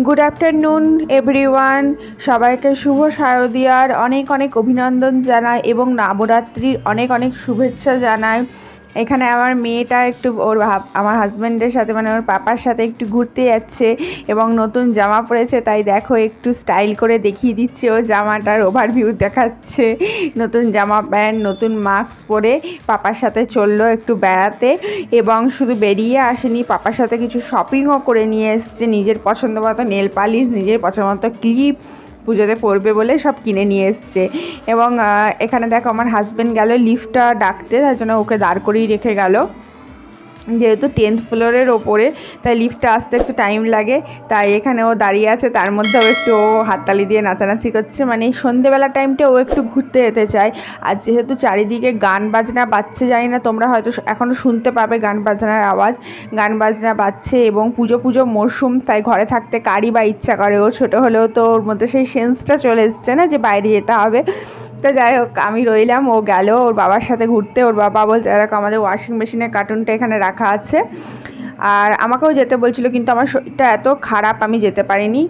Good afternoon everyone, সবাইকে শুভ শারদিয়ার অনেক অনেক অভিনন্দন জানাই এবং নবরাত্রির অনেক অনেক শুভেচ্ছা জানাই। এখানে আমার মেয়েটা একটু আমার হাজব্যান্ডের সাথে মানে ওর পাপার সাথে একটু ঘুরতে যাচ্ছে এবং নতুন জামা পরেছে, তাই দেখো একটু স্টাইল করে দেখিয়ে দিচ্ছে। ও জামাটার ওভারভিউ দেখাচ্ছে, নতুন জামা প্যান্ট নতুন মাস্ক পরে পাপার সাথে চললো একটু বেড়াতে। এবং শুধু বেরিয়ে আসেনি, পাপার সাথে কিছু শপিংও করে নিয়ে এসছে। নিজের পছন্দ মতো নেল পালিশ, নিজের পছন্দ মতো ক্লিপ, পুজোতে পরবে বলে সব কিনে নিয়ে এসছে। এবং এখানে দেখো আমার হাজব্যান্ড গেল লিফটটা ডাকতে, তার জন্য ওকে দাঁড় করিয়ে রেখে গেল। যেহেতু 10th ফ্লোরের ওপরে, তাই লিফটটা আসতে একটু টাইম লাগে, তাই এখানে ও দাঁড়িয়ে আছে। তার মধ্যেও একটু ও হাততালি দিয়ে নাচানাচি করছে, মানে এই সন্ধেবেলা টাইমটা ও একটু ঘুরতে যেতে চায়। আর যেহেতু চারিদিকে গান বাজনা বাজছে, জানি না তোমরা হয়তো এখনও শুনতে পাবে গান বাজনার আওয়াজ, গান বাজনা বাজছে এবং পুজো মরশুম, তাই ঘরে থাকতে কারই বা ইচ্ছা করে। ও ছোটো হলেও তো ওর মধ্যে সেই সেন্সটা চলে এসছে না যে বাইরে যেতে হবে। তো যাই হোক, আমি রইলাম, ও গেল ওর বাবার সাথে ঘুরতে। ওর বাবা বলছে এরকম আমাদের ওয়াশিং মেশিনের কার্টুনটা এখানে রাখা আছে, আর আমাকেও যেতে বলছিল, কিন্তু আমার শরীরটা এত খারাপ আমি যেতে পারিনি।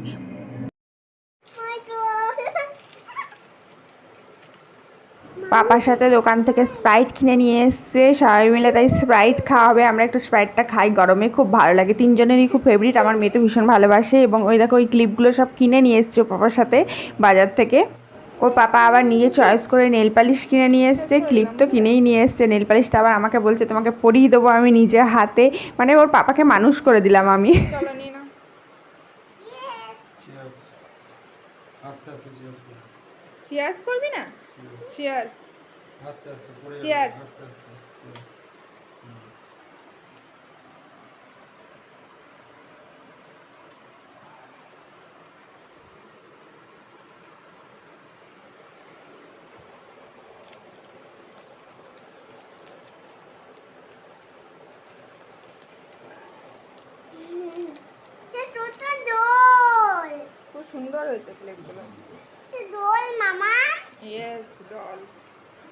পাপার সাথে দোকান থেকে স্প্রাইট কিনে নিয়ে এসছে সবাই মিলে, তাই স্প্রাইট খাওয়া হবে। আমরা একটু স্প্রাইটটা খাই, গরমে খুব ভালো লাগে, তিনজনেরই খুব ফেভারিট। আমার মেয়ে তো ভীষণ ভালোবাসে। এবং ওই দেখো ওই ক্লিপগুলো সব কিনে নিয়ে এসছে পাপার সাথে বাজার থেকে। ওর পাপা আবার নিজে চয়েস করে নেল পালিশ কিনে নিয়ে এসছে, ক্লিপ তো কিনেই নিয়ে এসছে, নেল পালিশটা আবার আমাকে বলছে তোমাকে পরিয়ে দেবো আমি নিজে হাতে। মানে ওর পাপাকে মানুষ করে দিলাম আমি। চিয়ার্স করবি না? Cheers cheers. খুব সুন্দর হয়েছে ক্লিপগুলো। দোল মামা, ইয়েস ডল।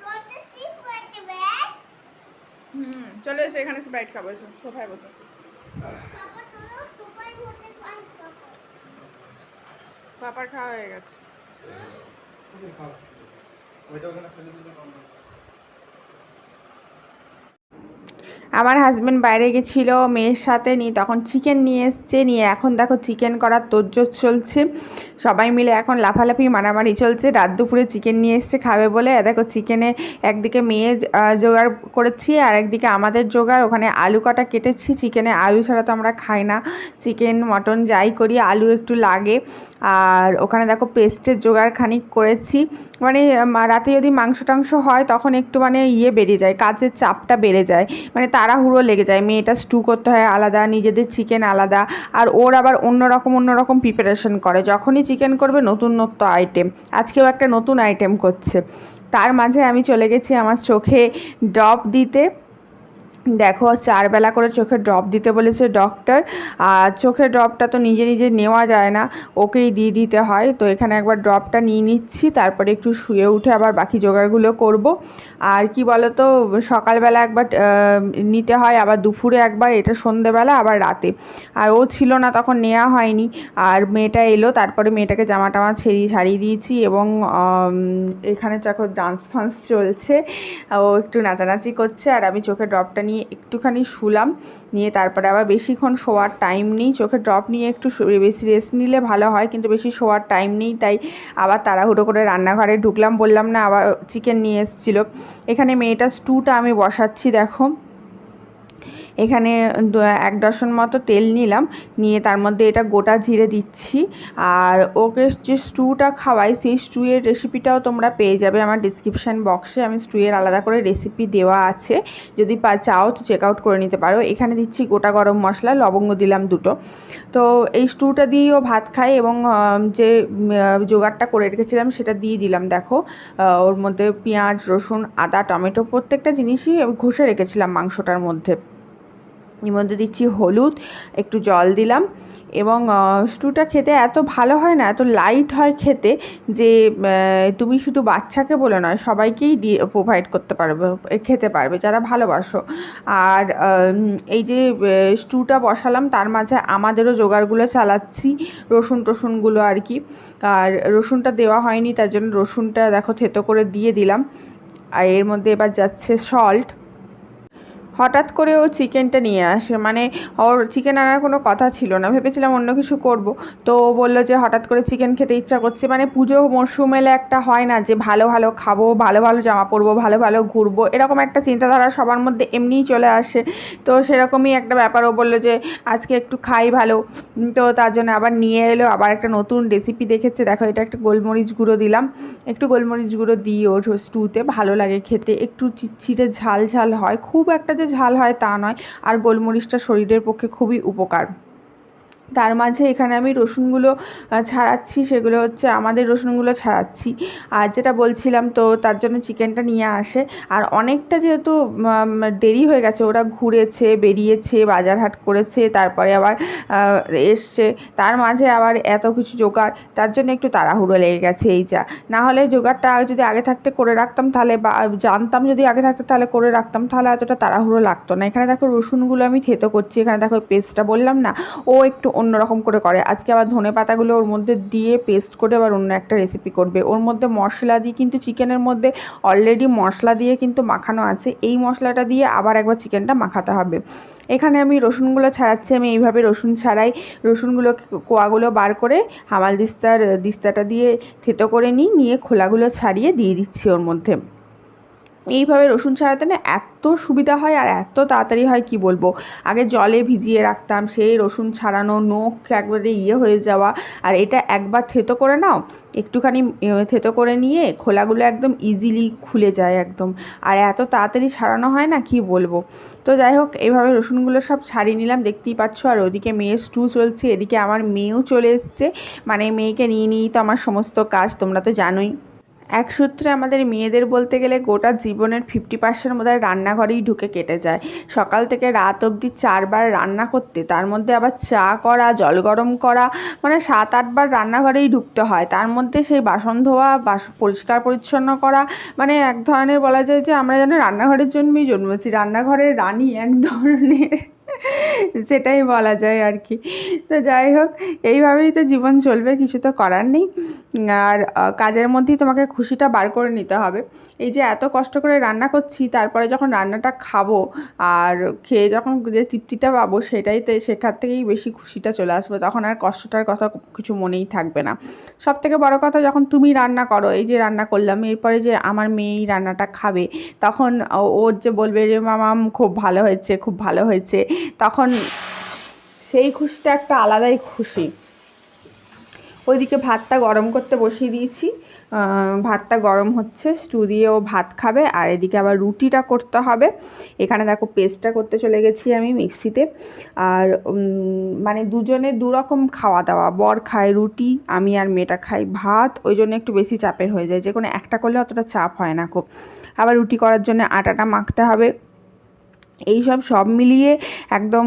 দোলটা ঠিক হয়েছে বে। চলে এসে এখানে স্প্রাইট খাবো, এসো সোফায় বসে। বাবা তোলো সুপার হতে পারছো। পাপার খাওয়া হয়ে গেছে। ওইটা ওখানে ফেলে দিলে কম। আমার হাজব্যান্ড বাইরে গেছিলো মেয়ের সাথে, নিয়ে তখন চিকেন নিয়ে এসছে, নিয়ে এখন দেখো চিকেন করার তোড়জোড় চলছে। সবাই মিলে এখন লাফালাফি মারামারি চলছে। রাত দুপুরে চিকেন নিয়ে এসছে খাবে বলে। দেখো চিকেনে একদিকে মেয়ে জোগাড় করেছি, আর একদিকে আমাদের জোগাড়। ওখানে আলু কটা কেটেছি, চিকেনে আলু ছাড়া তো আমরা খাই না, চিকেন মটন যাই করি আলু একটু লাগে। আর ওখানে দেখো পেস্টের জোগাড় খানিক করেছি। মানে রাতে যদি মাংস টাংস হয় তখন একটু মানে বেড়ে যায়, কাজের চাপটা বেড়ে যায়, মানে তাড়াহুড়ো লেগে যায়। মেয়েটা স্টু করতে হয় আলাদা, নিজেদের চিকেন আলাদা, আর ওর আবার অন্যরকম প্রিপারেশন করে। যখনই চিকেন করবে নতুন আইটেম, আজকেও একটা নতুন আইটেম করছে। তার মাঝে আমি চলে গেছি আমার চোখে ড্রপ দিতে। দেখো 4 বেলা করে চোখে ড্রপ দিতে বলেছে ডক্টর, আর চোখের ড্রপটা তো নিজে নিজে নেওয়া যায় না, ওকেই দিয়ে দিতে হয়। তো এখানে একবার ড্রপটা নিয়ে নিচ্ছি, তারপরে একটু শুয়ে উঠে আবার বাকি জোগাড়গুলো করব। আর কি বলো তো, সকালবেলা একবার নিতে হয়, আবার দুপুরে একবার, এটা সন্ধেবেলা আবার রাতে। আর ও ছিল না তখন নেওয়া হয়নি। আর মেয়েটা এলো, তারপরে মেয়েটাকে জামা টামা ছাড়িয়ে দিয়েছি। এবং এখানে দেখো ডান্স ফান্স চলছে, ও একটু নাচানাচি করছে, আর আমি চোখে ড্রপটা নিয়ে একটুখানি শুলাম। নিয়ে তারপরে আবার বেশিক্ষণ শোয়ার টাইম নেই, চোখে ড্রপ নিয়ে একটু বেশি রেস্ট নিলে ভালো হয়, কিন্তু বেশি শোয়ার টাইম নেই, তাই আবার তাড়াহুড়ো করে রান্নাঘরে ঢুকলাম। বললাম না আবার চিকেন নিয়ে এসেছিলো। এখানে মেয়েটা স্টুটা আমি বসাচ্ছি। দেখো এখানে 1 ডজন মতো তেল নিলাম, নিয়ে তার মধ্যে এটা গোটা জিরে দিচ্ছি। আর ওকে যে স্টুটা খাওয়াই, সেই স্টুয়ের রেসিপিটাও তোমরা পেয়ে যাবে আমার ডিসক্রিপশান বক্সে। আমি স্টুয়ের আলাদা করে রেসিপি দেওয়া আছে, যদি চাও তো চেক আউট করে নিতে পারো। এখানে দিচ্ছি গোটা গরম মশলা, লবঙ্গ দিলাম 2টো। তো এই স্টুটা দিয়েও ভাত খাই। এবং যে জোগাড়টা করে রেখেছিলাম সেটা দিয়ে দিলাম। দেখো ওর মধ্যে পেঁয়াজ, রসুন, আদা, টমেটো প্রত্যেকটা জিনিসই ঘষে রেখেছিলাম মাংসটার মধ্যে। এর মধ্যে দিচ্ছি হলুদ, একটু জল দিলাম এবং স্টুটা খেতে এত ভালো হয় না, এত লাইট হয় খেতে যে তুমি শুধু বাচ্চাকে বলে নয় সবাইকেই দিয়ে প্রোভাইড করতে পারবে, খেতে পারবে যারা ভালোবাসো। আর এই যে স্টুটা বসালাম তার মাঝে আমাদেরও জোগাড়গুলো চালাচ্ছি, রসুন টসুনগুলো আর কি। আর রসুনটা দেওয়া হয়নি তার জন্য রসুনটা দেখো থেতো করে দিয়ে দিলাম। আর এর মধ্যে এবার যাচ্ছে সল্ট। হঠাৎ করে ও চিকেনটা নিয়ে আসে, মানে ওর চিকেন আনার কোনো কথা ছিল না, ভেবেছিলাম অন্য কিছু করব, তো ও বললো যে হঠাৎ করে চিকেন খেতে ইচ্ছা করছে। মানে পুজো মরশুম এলে একটা হয় না যে ভালো ভালো খাবো, ভালো ভালো জামা পরবো, ভালো ভালো ঘুরবো, এরকম একটা চিন্তাধারা সবার মধ্যে এমনিই চলে আসে। তো সেরকমই একটা ব্যাপার, ও বললো যে আজকে একটু খাই ভালো। তো তার জন্য আবার নিয়ে এলো, আবার একটা নতুন রেসিপি দেখেছে। দেখো এটা একটা গোলমরিচ গুঁড়ো দিলাম, একটু গোলমরিচ গুঁড়ো দিই ওর স্টুতে, ভালো লাগে খেতে, একটু চিটচিটে ঝাল ঝাল হয়, খুব একটা যে ঝাল হয় তা নয়। আর গোলমরিচটা শরীরের পক্ষে খুবই উপকার। তার মাঝে এখানে আমি রসুনগুলো ছাড়াচ্ছি, সেগুলো হচ্ছে আমাদের রসুনগুলো ছাড়াচ্ছি। আর যেটা বলছিলাম, তো তার জন্য চিকেনটা নিয়ে আসে। আর অনেকটা যেহেতু দেরি হয়ে গেছে, ওরা ঘুরেছে, বেরিয়েছে, বাজার হাট করেছে, তারপরে আবার এসছে, তার মাঝে আবার এত কিছু জোগাড়, তার জন্য একটু তাড়াহুড়ো লেগে গেছে এই যা। না হলে জোগাড়টা যদি আগে থাকতে করে রাখতাম তাহলে, বা জানতাম যদি আগে থাকতে তাহলে করে রাখতাম, তাহলে এতটা তাড়াহুড়ো লাগতো না। এখানে দেখো রসুনগুলো আমি থেতো করছি, এখানে দেখো পেস্টটা বললাম না, ও একটু অন্যরকম করে করে। আজকে আবার ধনে পাতাগুলো ওর মধ্যে দিয়ে পেস্ট করে আবার অন্য একটা রেসিপি করবে। ওর মধ্যে মশলা দিয়ে, কিন্তু চিকেনের মধ্যে অলরেডি মশলা দিয়ে কিন্তু মাখানো আছে, এই মশলাটা দিয়ে আবার একবার চিকেনটা মাখাতে হবে। এখানে আমি রসুনগুলো ছাড়াচ্ছি, আমি এইভাবে রসুন ছাড়াই। রসুনগুলো কোয়াগুলো বার করে হামাল দিস্তাটা দিয়ে থেতো করে নিয়ে খোলাগুলো ছাড়িয়ে দিয়ে দিচ্ছি ওর মধ্যে। এইভাবে রসুন ছাড়াতে না এত সুবিধা হয় আর এত তাড়াতাড়ি হয় কি বলবো। আগে জলে ভিজিয়ে রাখতাম, সেই রসুন ছাড়ানো, নখ একবারে হয়ে যাওয়া। আর এটা একবার থেতো করে নাও, একটুখানি থেতো করে নিয়ে খোলাগুলো একদম ইজিলি খুলে যায় একদম, আর এত তাড়াতাড়ি ছাড়ানো হয় না কি বলবো। তো যাই হোক, এইভাবে রসুনগুলো সব ছাড়িয়ে নিলাম, দেখতেই পাচ্ছ। আর ওদিকে মেয়ের স্টু চলছে, এদিকে আমার মেয়েও চলে এসছে। মানে মেয়েকে নিয়েই তো আমার সমস্ত কাজ, তোমরা তো জানোই। এক সূত্রে আমাদের মেয়েদের বলতে গেলে গোটা জীবনের 50% বোধহয় রান্নাঘরেই ঢুকে কেটে যায়। সকাল থেকে রাত অবধি 4 বার রান্না করতে, তার মধ্যে আবার চা করা, জল গরম করা, মানে 7-8 বার রান্নাঘরেই ঢুকতে হয়। তার মধ্যে সেই বাসন ধোয়া, পরিষ্কার পরিচ্ছন্ন করা, মানে এক ধরনের বলা যায় যে আমরা যেন রান্নাঘরের জন্যই জন্মেছি, রান্নাঘরের রানী এক ধরনের, সেটাই বলা যায় আর কি। তো যাই হোক, এইভাবেই তো জীবন চলবে, কিছু তো করার নেই। আর কাজের মধ্যেই তোমাকে খুশিটা বার করে নিতে হবে। এই যে এত কষ্ট করে রান্না করছি, তারপরে যখন রান্নাটা খাবো আর খেয়ে যখন যে তৃপ্তিটা পাবো, সেটাই তো, সেখান থেকেই বেশি খুশিটা চলে আসবে, তখন আর কষ্টটার কথা কিছু মনেই থাকবে না। সবথেকে বড় কথা, যখন তুমি রান্না করো, এই যে রান্না করলাম, এরপরে যে আমার মেয়েই রান্নাটা খাবে, তখন ওর যে বলবে যে মামাম খুব ভালো হয়েছে, খুব ভালো হয়েছে, তখন সেই খুশিটা একটা আলাদাই খুশি। ওইদিকে ভাতটা গরম করতে বসিয়ে দিয়েছি, ভাতটা গরম হচ্ছে, স্টু দিয়ে ও ভাত খাবে। আর এদিকে আবার রুটিটা করতে হবে। এখানে দেখো পেস্টটা করতে চলে গেছি আমি মিক্সিতে। আর মানে দুজনে দুরকম খাওয়া দাওয়া, বর খায় রুটি, আমি আর মেয়েটা খাই ভাত, ওই জন্য একটু বেশি চাপের হয়ে যায়, যে কোনো একটা করলে অতটা চাপ হয় না খুব। আবার রুটি করার জন্য আটাটা মাখতে হবে, এই সব মিলিয়ে একদম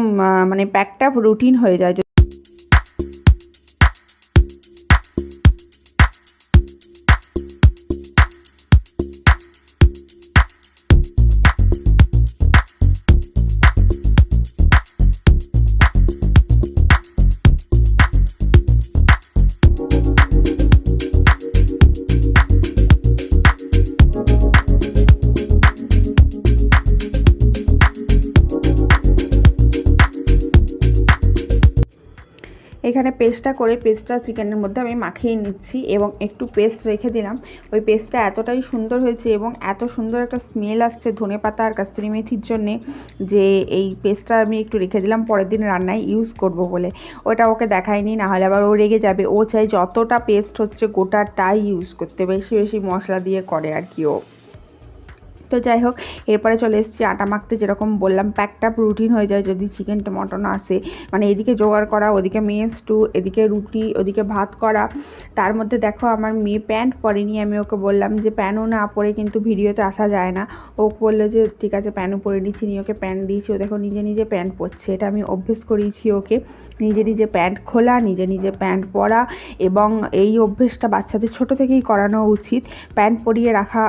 মানে প্যাকড আপ রুটিন হয়ে যায়। এখানে পেস্টটা চিকেনের মধ্যে আমি মাখিয়ে নিচ্ছি এবং একটু পেস্ট রেখে দিলাম। ওই পেস্টটা এতটাই সুন্দর হয়েছে এবং এত সুন্দর একটা স্মেল আসছে ধনেপাতা আর কাস্তুরি মেথির জন্যে, যে এই পেস্টটা আমি একটু রেখে দিলাম পরের দিন রান্নায় ইউজ করব বলে। ওটা ওকে দেখাইনি, নাহলে আবার ও রেগে যাবে। ও চাই যতটা পেস্ট হচ্ছে গোটাটাই ইউজ করতে, বেশি বেশি মশলা দিয়ে করে আর কি ও। তো যাই হোক, এরপরে চলে এসেছি আটা মাখতে। যেরকম বললাম, প্যাকড আপ রুটিন হয়ে যায় যদি চিকেন মটন আসে, মানে এদিকে জোগাড় করা, ওদিকে মেয়ে স্টু, এদিকে রুটি, ওদিকে ভাত করা। তার মধ্যে দেখো আমার মেয়ে প্যান্ট পরেনি, আমি ওকে বললাম যে প্যান্টও না পরে কিন্তু ভিডিওতে আসা যায় না। ও বললো যে ঠিক আছে প্যান্টও পরে নিচ্ছি, নিয়ে ওকে প্যান্ট দিয়েছি। ও দেখো নিজে নিজে প্যান্ট পরছে, এটা আমি অভ্যেস করিয়েছি ওকে, নিজে নিজে প্যান্ট খোলা, নিজে নিজে প্যান্ট পরা। এবং এই অভ্যেসটা বাচ্চাদের ছোট থেকেই করানো উচিত। প্যান্ট পরিয়ে রাখা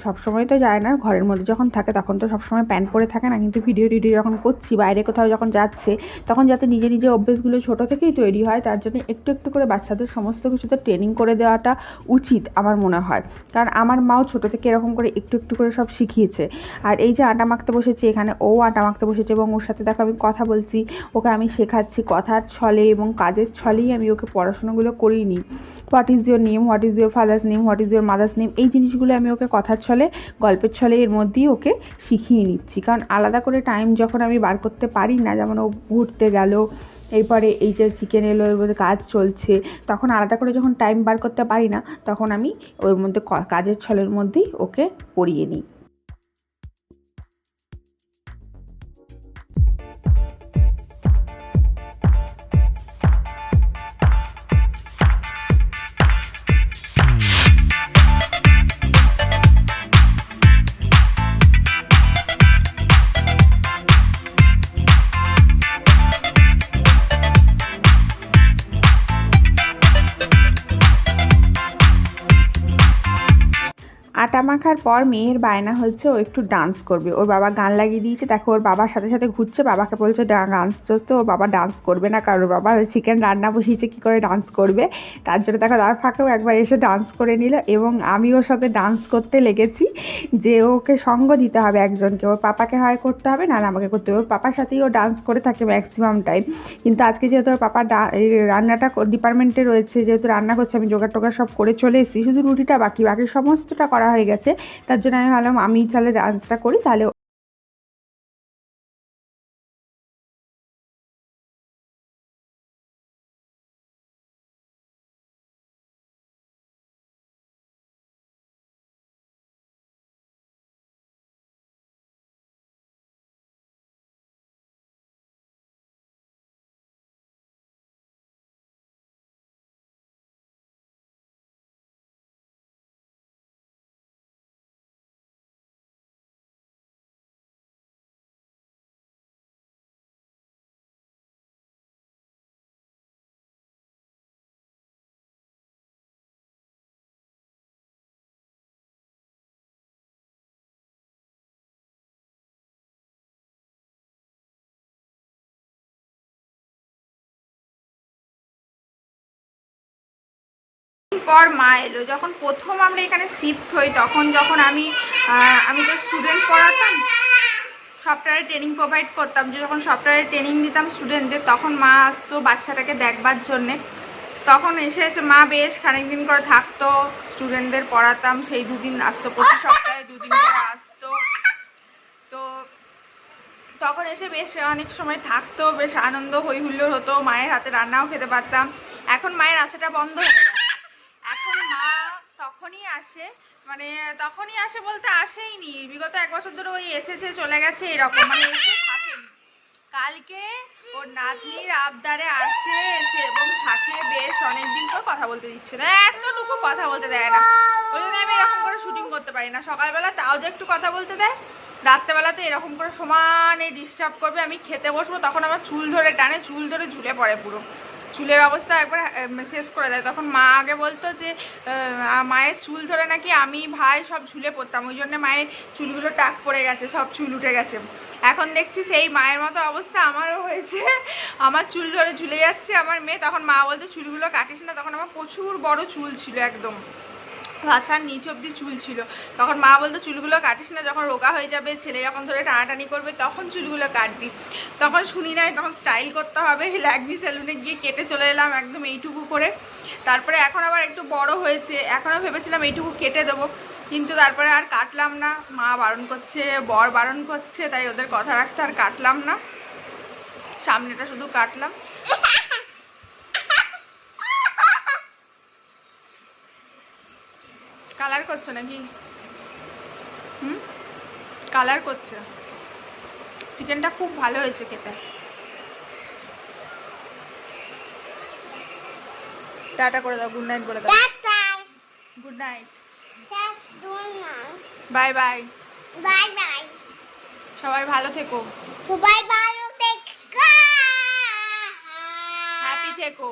সবসময় তো যায় না, ঘরের মধ্যে যখন থাকে তখন তো সবসময় প্যান্ট পরে থাকে না, কিন্তু ভিডিও যখন করছি, বাইরে কোথাও যখন যাচ্ছে, তখন যাতে নিজে নিজে অভ্যেসগুলো ছোট থেকেই তৈরি হয়, তার জন্য একটু একটু করে বাচ্চাদের সমস্ত কিছুতে ট্রেনিং করে দেওয়াটা উচিত আমার মনে হয়। কারণ আমার মাও ছোট থেকে এরকম করে একটু একটু করে সব শিখিয়েছে। আর এই যে আটা মাখতে বসেছি, এখানে ও আটা মাখতে বসেছে এবং ওর সাথে দেখো আমি কথা বলছি, ওকে আমি শেখাচ্ছি কথার ছলে এবং কাজের ছলেই আমি ওকে পড়াশোনাগুলো করিয়ে নিই। What is your name, what is your father's name, what is your mother's name, এই জিনিসগুলো আমি ওকে কথার ছলে, গল্পের ছলে এর মধ্যেই ওকে শিখিয়ে নিচ্ছি। কারণ আলাদা করে টাইম যখন আমি বার করতে পারি না, যেমন ও ঘুরতে গেল, এরপরে এই যে চিকেন এলো, এর মধ্যে কাজ চলছে, তখন আলাদা করে যখন টাইম বার করতে পারি না, তখন আমি ওর মধ্যে কাজের ছলের মধ্যেই ওকে পড়িয়ে নিই। আটা মাখার পর মেয়ের বায়না হচ্ছে ও একটু ডান্স করবে। ওর বাবা গান লাগিয়ে দিয়েছে, দেখো ওর বাবার সাথে সাথে ঘুরছে, বাবাকে বলছে ডান্স করতে। ওর বাবা ডান্স করবে না, কারণ ওর বাবা চিকেন রান্না বসিয়েছে, কী করে ডান্স করবে। তার জন্য দেখো তার ফাঁকেও একবার এসে ডান্স করে নিল, এবং আমি ওর সাথে ডান্স করতে লেগেছি, যে ওকে সঙ্গ দিতে হবে একজনকে, ওর পাপাকে হয় করতে হবে, না আমাকে করতে হবে। ওর পাপার সাথেই ও ডান্স করে থাকে ম্যাক্সিমাম টাইম। কিন্তু আজকে যেহেতু ওর পাপা এই রান্নাটা ডিপার্টমেন্টে রয়েছে, যেহেতু রান্না করছে, আমি জোগাড় টোগাড় সব করে চলে এসেছি, শুধু রুটিটা বাকি, বাকি সমস্তটা করা হয়ে গেছে। তার জন্য আমি ভাবলাম আমি তাহলে ডান্সটা করি, তাহলে পর মা এলো। যখন প্রথম আমরা এখানে শিফট হই, তখন যখন আমি তো স্টুডেন্ট পড়াতাম, সফটওয়্যারে ট্রেনিং প্রোভাইড করতাম, যখন সফটওয়্যারে ট্রেনিং দিতাম স্টুডেন্টদের, তখন মা আসতো বাচ্চাটাকে দেখবার জন্যে। তখন এসে মা বেশ খানিক দিন করে থাকতো, স্টুডেন্টদের পড়াতাম, সেই দুদিন আসতো, প্রতি সপ্তাহে দুদিন করে আসতো। তো তখন এসে বেশ অনেক সময় থাকতো, বেশ আনন্দ হই হুল্লোড় হতো, মায়ের হাতে রান্নাও খেতে পারতাম। এখন মায়ের আসাটা বন্ধ হয়ে গেছে। এখন মা তখনই আসে, মানে তখনই আসে বলতে আসেই নি, বিগত 1 বছর ধরে ওই এসেছে চলে গেছে এরকম, মানে এসে থাকেনি। কালকে ওর নাতনির আবদারে আসে, এসে এবং থাকে, বেশ অনেকদিন পর কথা বলতে দিচ্ছে না, এতটুকু কথা বলতে দেয় না। ওই জন্য আমি এরকম করে শুটিং করতে পারি না। সকালবেলা তাও যে একটু কথা বলতে দেয়, রাত্রেবেলাতে এরকম করে সমানে ডিস্টার্ব করবে। আমি খেতে বসবো, তখন আমার চুল ধরে টানে, চুল ধরে ঝুলে পড়ে, পুরো চুলের অবস্থা একবার শেষ করে দেয়। তখন মা আগে বলতো যে মায়ের চুল ধরে নাকি আমি ভাই সব ঝুলে পড়তাম, ওই জন্য মায়ের চুলগুলো টাক পড়ে গেছে, সব চুল উঠে গেছে। এখন দেখছি সেই মায়ের মতো অবস্থা আমারও হয়েছে, আমার চুল ধরে ঝুলে যাচ্ছে আমার মেয়ে। তখন মা বলতো চুলগুলো কাটিস না, তখন আমার প্রচুর বড় চুল ছিল, একদম আছার নিচ অব্দি চুল ছিল। তখন মা বলতো চুলগুলো কাটিস না, যখন রোগা হয়ে যাবে, ছেলে যখন ধরে টানাটানি করবে, তখন চুলগুলো কাটবি। তখন শুনি নাই, তখন স্টাইল করতে হবে, ল্যাকমি সেলুনে গিয়ে কেটে চলে এলাম একদম এইটুকু করে। তারপরে এখন আবার একটু বড় হয়েছে, এখনও ভেবেছিলাম এইটুকু কেটে দেবো, কিন্তু তারপরে আর কাটলাম না, মা বারণ করছে, বর বারণ করছে, তাই ওদের কথা রাখতে আর কাটলাম না, সামনেটা শুধু কাটলাম। কালার করছো নাকি? কালার করছে। চিকেনটা খুব ভালো হয়েছে খেতে। টাটা করে দাও, গুড নাইট বলে দাও। Tata good night, tata bye bye. Bye bye সবাই ভালো থেকো, সবাই ভালো থেকো হ্যাপি থেকো।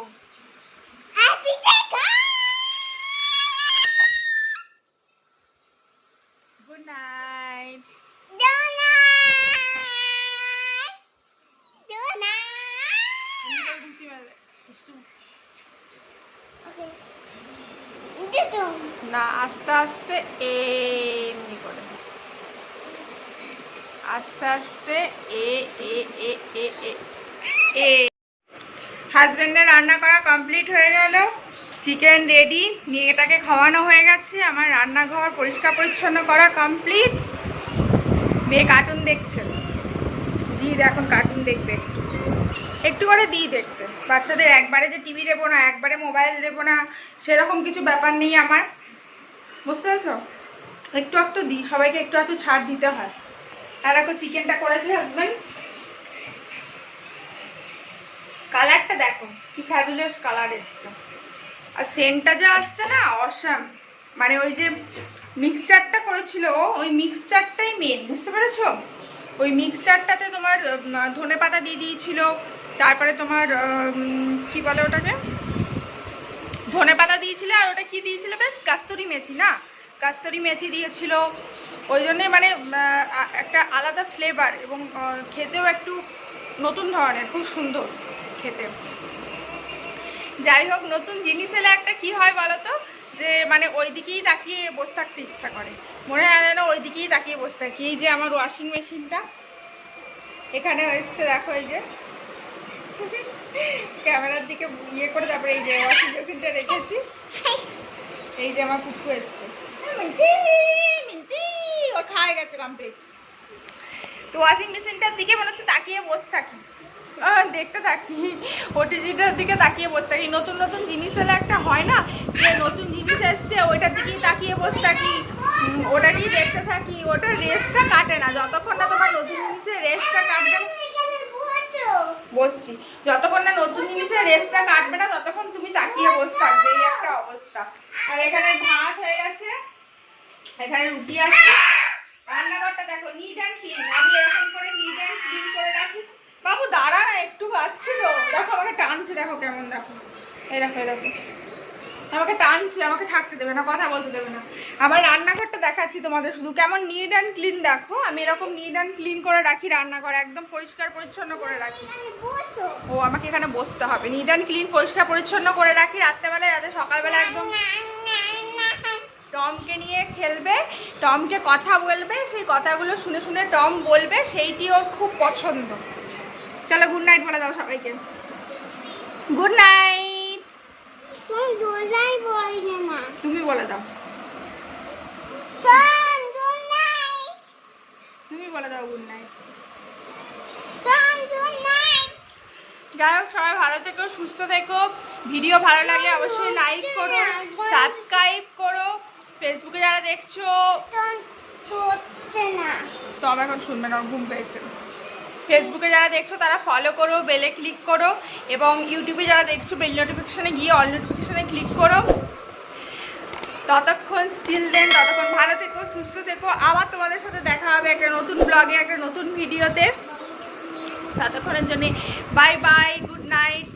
হ্যাপি থেকো গুড নাইট। এমনি করে ঘুষি মারলে না, আস্তে আস্তে এমনি করে, আস্তে আস্তে এ এ এ এ এ এ। হাজবেন্ডের রান্না করা কমপ্লিট হয়ে গেল, চিকেন রেডি, মেয়েটাকে খাওয়ানো হয়ে গেছে, আমার রান্নাঘর পরিষ্কার পরিচ্ছন্ন করা কমপ্লিট। মেয়ে কার্টুন দেখছে, জিৎ এখন কার্টুন দেখবে, একটু করে দিই দেখতে। বাচ্চাদের একবারে যে টিভি দেবো না, একবারে মোবাইল দেবো না, সেরকম কিছু ব্যাপার নেই আমার, বুঝতে পারছো? একটু একটু দিই, সবাইকে একটু একটু ছাড় দিতে হয়। আর এখন চিকেনটা করেছে হাজবেন্ড, কালারটা দেখো কি ফ্যাবুলাস কালার এসছে, আর সেন্টটা যা আসছে না অসাম। মানে ওই যে মিক্সচারটা করেছিল, ওই মিক্সচারটাই মেন, বুঝতে পেরেছো? ওই মিক্সচারটাতে তোমার ধনেপাতা দিয়ে দিয়েছিল, তারপরে তোমার কি বলে ওটাকে, ধনেপাতা দিয়েছিল, আর ওটা কি দিয়েছিল বেশ, কাস্তুরি মেথি, না কাস্তুরি মেথি দিয়েছিল। ওই জন্যে মানে একটা আলাদা ফ্লেভার, এবং খেতেও একটু নতুন ধরনের, খুব সুন্দর খেতে। যাই হোক, নতুন জিনিস এলে একটা কি হয় বলো তো, যে মানে ওই দিকেই তাকিয়ে বসে থাকতে ইচ্ছা করে, মনে হয় না ওই দিকেই তাকিয়ে বসে থাকি। এই যে আমার ওয়াশিং মেশিনটা এখানে এসছে, দেখো এই যে ক্যামেরার দিকে ইয়ে করে, তারপরে এই যে ওয়াশিং মেশিনটা রেখেছি, এই যে আমার কুকু এসছে, ও খায় গেছে কমপ্লিট। তো ওয়াশিং মেশিনটার দিকে মনে হচ্ছে তাকিয়ে বসে থাকি, দেখতে থাকি, ওটিজিটার দিকে তাকিয়ে বসে থাকি। নতুন নতুন জিনিস এলে একটা হয় না, যে নতুন জিনিস এসছে ওইটার দিকেই তাকিয়ে বসে থাকি, ওটাকেই দেখতে থাকি, ওটার রেস্টটা কাটে না যতক্ষণ না তোমার নতুন জিনিসের রেস্টটা কাটবে না। বসছি, যতক্ষণ না নতুন জিনিসের রেস্টটা কাটবে না ততক্ষণ তুমি তাকিয়ে বসে থাকবে, এই একটা অবস্থা। আর এখানে ভাত হয়ে গেছে, এখানে রুটি আছে, রান্নাঘরটা দেখো নিট অ্যান্ড ক্লিন, আমি এরকম করে নিট অ্যান্ড ক্লিন করে রাখি। বাবু দাঁড়া না, একটু যাচ্ছিল, দেখো আমাকে টানছে, দেখো কেমন, দেখো এই দেখো, এই দেখো আমাকে টানছে, আমাকে থাকতে দেবে না, কথা বলতে দেবে না। আমার রান্নাঘরটা দেখাচ্ছি তোমাদের শুধু, কেমন নিট অ্যান্ড ক্লিন দেখো। আমি এরকম নিট অ্যান্ড ক্লিন করে রাখি রান্নাঘর, একদম পরিষ্কার পরিচ্ছন্ন করে রাখি। ও আমাকে এখানে বসতে হবে, নিট অ্যান্ড ক্লিন পরিষ্কার পরিচ্ছন্ন করে রাখি রাত্রেবেলায়, যাতে সকালবেলা একদম টমকে নিয়ে খেলবে, টমকে কথা বলবে, সেই কথাগুলো শুনে শুনে টম বলবে, সেইটি ওর খুব পছন্দ। চলো গুড নাইট বলে দাও সবাইকে, গুড নাইট। তুমি বলে দাও, তুমি বলে দাও গুড নাইট। যাই হোক, সবাই ভালো থেকো, সুস্থ থেকো। ভিডিও ভালো লাগলে অবশ্যই লাইক করো, সাবস্ক্রাইব করো। ফেসবুকে যারা দেখছো, তো আমার এখন শুনবে না, ঘুম পেয়েছে। ফেসবুকে যারা দেখছো তারা ফলো করো, বেলে ক্লিক করো, এবং ইউটিউবে যারা দেখছো বেল নোটিফিকেশানে গিয়ে অল নোটিফিকেশানে ক্লিক করো। ততক্ষণ স্টিল দেন, ততক্ষণ ভালো থেকো, সুস্থ থেকো। আবার তোমাদের সাথে দেখা হবে একটা নতুন ব্লগে, একটা নতুন ভিডিওতে। ততক্ষণের জন্য বাই বাই, গুড নাইট।